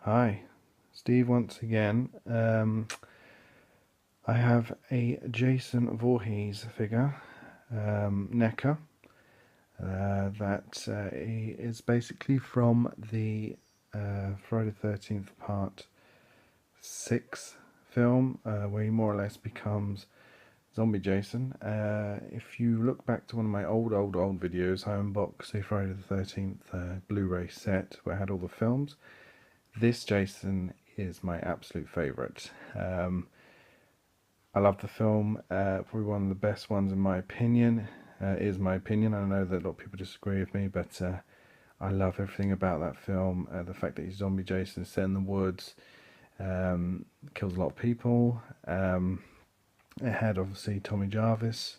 Hi, Steve once again. I have a Jason Voorhees figure, Neca, that is basically from the Friday the 13th Part 6 film, where he more or less becomes Zombie Jason. If you look back to one of my old videos, I unboxed a Friday the 13th Blu-ray set where I had all the films. This Jason is my absolute favourite. I love the film, probably one of the best ones in my opinion. Is my opinion. I know that a lot of people disagree with me, but I love everything about that film. The fact that he's Zombie Jason, set in the woods, kills a lot of people. It had obviously Tommy Jarvis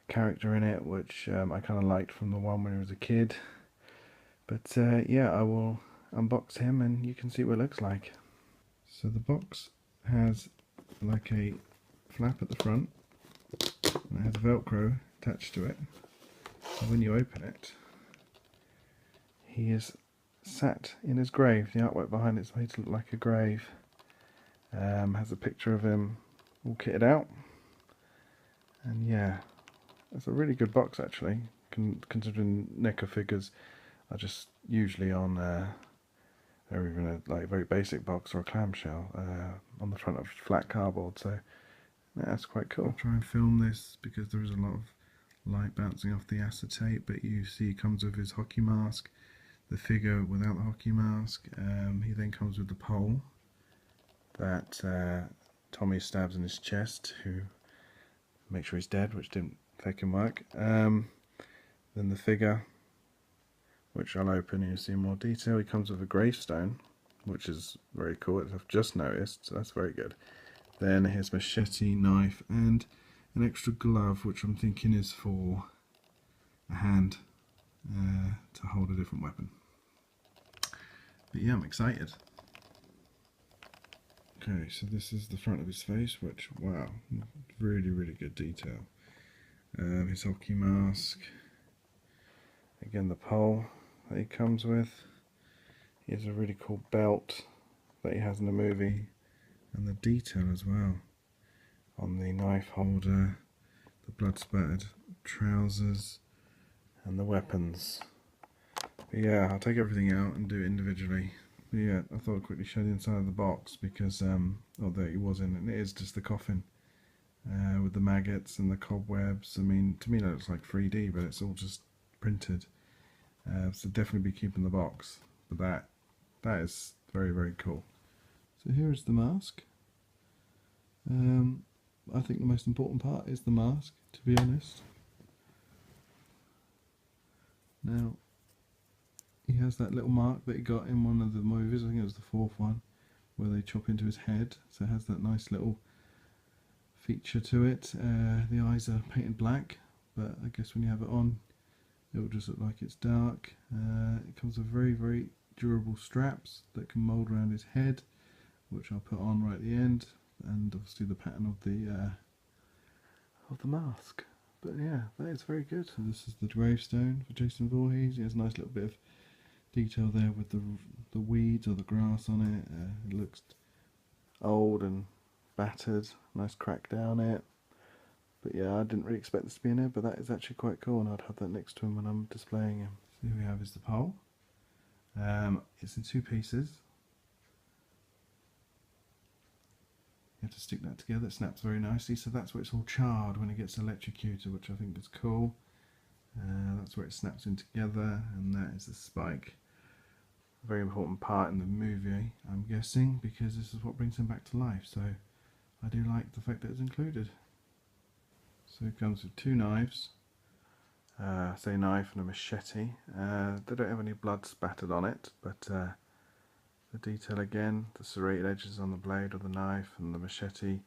character in it, which I kind of liked from the one when he was a kid. But yeah, I will unbox him and you can see what it looks like. So the box has like a flap at the front, and it has Velcro attached to it. And when you open it, he is sat in his grave. The artwork behind it's made to look like a grave. Has a picture of him all kitted out, and yeah, it's a really good box actually. Considering NECA figures are just usually on or even a very basic box or a clamshell on the front of flat cardboard. So yeah, that's quite cool. I'll try and film this because there is a lot of light bouncing off the acetate, but you see he comes with his hockey mask, the figure without the hockey mask. He then comes with the pole that Tommy stabs in his chest to make sure he's dead, which didn't fucking work. Then the figure, which I'll open and you'll see more detail. He comes with a gravestone, which is very cool. I've just noticed, so that's very good. Then his machete, knife, and an extra glove, which I'm thinking is for a hand to hold a different weapon. But yeah, I'm excited. Okay, so this is the front of his face, which, wow, really good detail. His hockey mask, again the pole that he comes with. He has a really cool belt that he has in the movie, and the detail as well on the knife holder, the blood spattered trousers, and the weapons. But yeah, I'll take everything out and do it individually. But yeah, I thought I'd quickly show the inside of the box because, although it was in, and it is just the coffin with the maggots and the cobwebs. I mean, to me that looks like 3D, but it's all just printed. So definitely be keeping the box. But that is very cool. So here is the mask. I think the most important part is the mask, to be honest. Now, he has that little mark that he got in one of the movies, I think it was the fourth one, where they chop into his head, so it has that nice little feature to it. The eyes are painted black, but I guess when you have it on, it will just look like it's dark. It comes with very durable straps that can mould around his head, which I'll put on right at the end, and obviously the pattern of the mask. But yeah, that is very good. So this is the gravestone for Jason Voorhees. He has a nice little bit of detail there with the weeds or the grass on it. It looks old and battered, nice crack down it. But yeah, I didn't really expect this to be in here, but that is actually quite cool, and I'd have that next to him when I'm displaying him. So here we have is the pole. It's in two pieces. You have to stick that together, it snaps very nicely, so that's where it's all charred when it gets electrocuted, which I think is cool. That's where it snaps in together, and that is the spike. A very important part in the movie, I'm guessing, because this is what brings him back to life, so I do like the fact that it's included. So it comes with two knives, say a knife and a machete. They don't have any blood spattered on it, but the detail again, the serrated edges on the blade of the knife and the machete,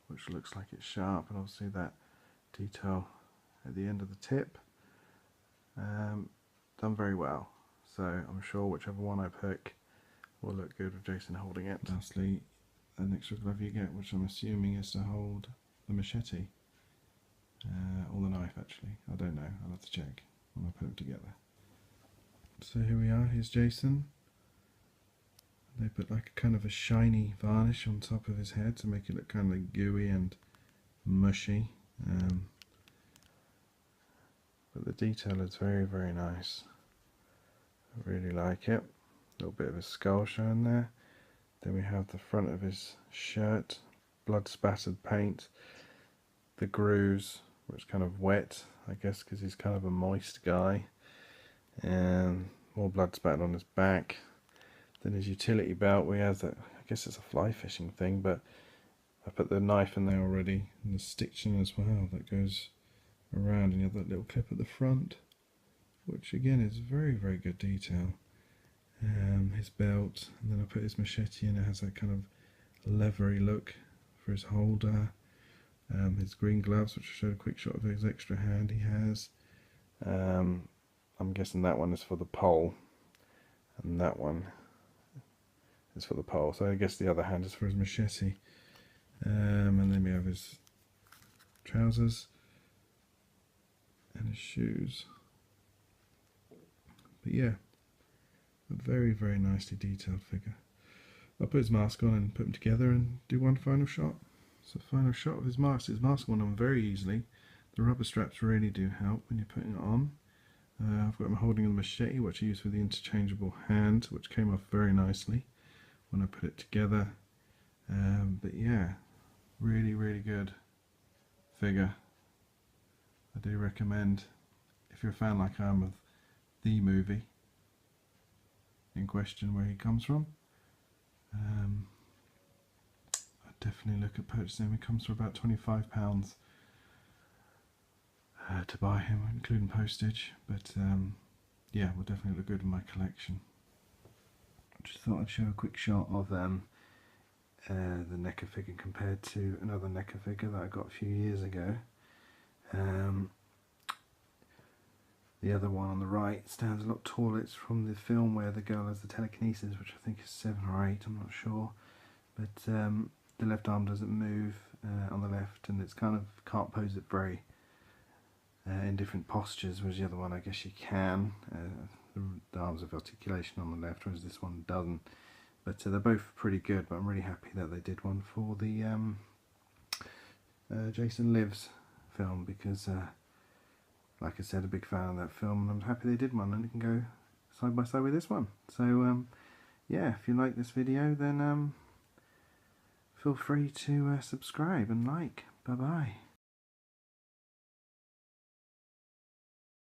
which looks like it's sharp, and obviously that detail at the end of the tip. Done very well, so I'm sure whichever one I pick will look good with Jason holding it. Lastly, an extra glove you get, which I'm assuming is to hold the machete, or the knife actually, I don't know, I'll have to check when I put them together. So here we are, here's Jason. They put like a kind of a shiny varnish on top of his head to make it look kind of like gooey and mushy. But the detail is very, very nice. I really like it. A little bit of a skull showing there. Then we have the front of his shirt, blood spattered paint. The grooves, which kind of wet, I guess, because he's kind of a moist guy. And more blood spattered on his back. Then his utility belt, where he has that, I guess it's a fly fishing thing, but I put the knife in there already, and the stitching as well that goes around, and you have that little clip at the front, which again is very, very good detail. His belt, and then I put his machete in. It has that kind of leathery look for his holder. His green gloves, which I showed a quick shot of his extra hand he has. I'm guessing that one is for the pole, and that one is for the pole, so I guess the other hand is for his machete. And then we have his trousers and his shoes. But yeah, a very, very nicely detailed figure. I'll put his mask on and put them together and do one final shot. So final shot of his mask. His mask went on very easily. The rubber straps really do help when you're putting it on. I've got him holding the machete, which I use for the interchangeable hand, which came off very nicely when I put it together. But yeah, really, really good figure. I do recommend, if you're a fan like I am of the movie in question where he comes from, I'd definitely look at purchasing him. He comes for about £25 to buy him, including postage, but yeah, will definitely look good in my collection. I just thought I'd show a quick shot of the Neca figure compared to another Neca figure that I got a few years ago. The other one on the right stands a lot taller. It's from the film where the girl has the telekinesis, which I think is 7 or 8, I'm not sure. But the left arm doesn't move on the left, and it's kind of can't pose it very in different postures, whereas the other one I guess you can. The arms have articulation on the left, whereas this one doesn't. But they're both pretty good, but I'm really happy that they did one for the Jason Lives film, because like I said, a big fan of that film, and I'm happy they did one, and it can go side by side with this one. So yeah, if you like this video, then feel free to subscribe and like. Bye bye.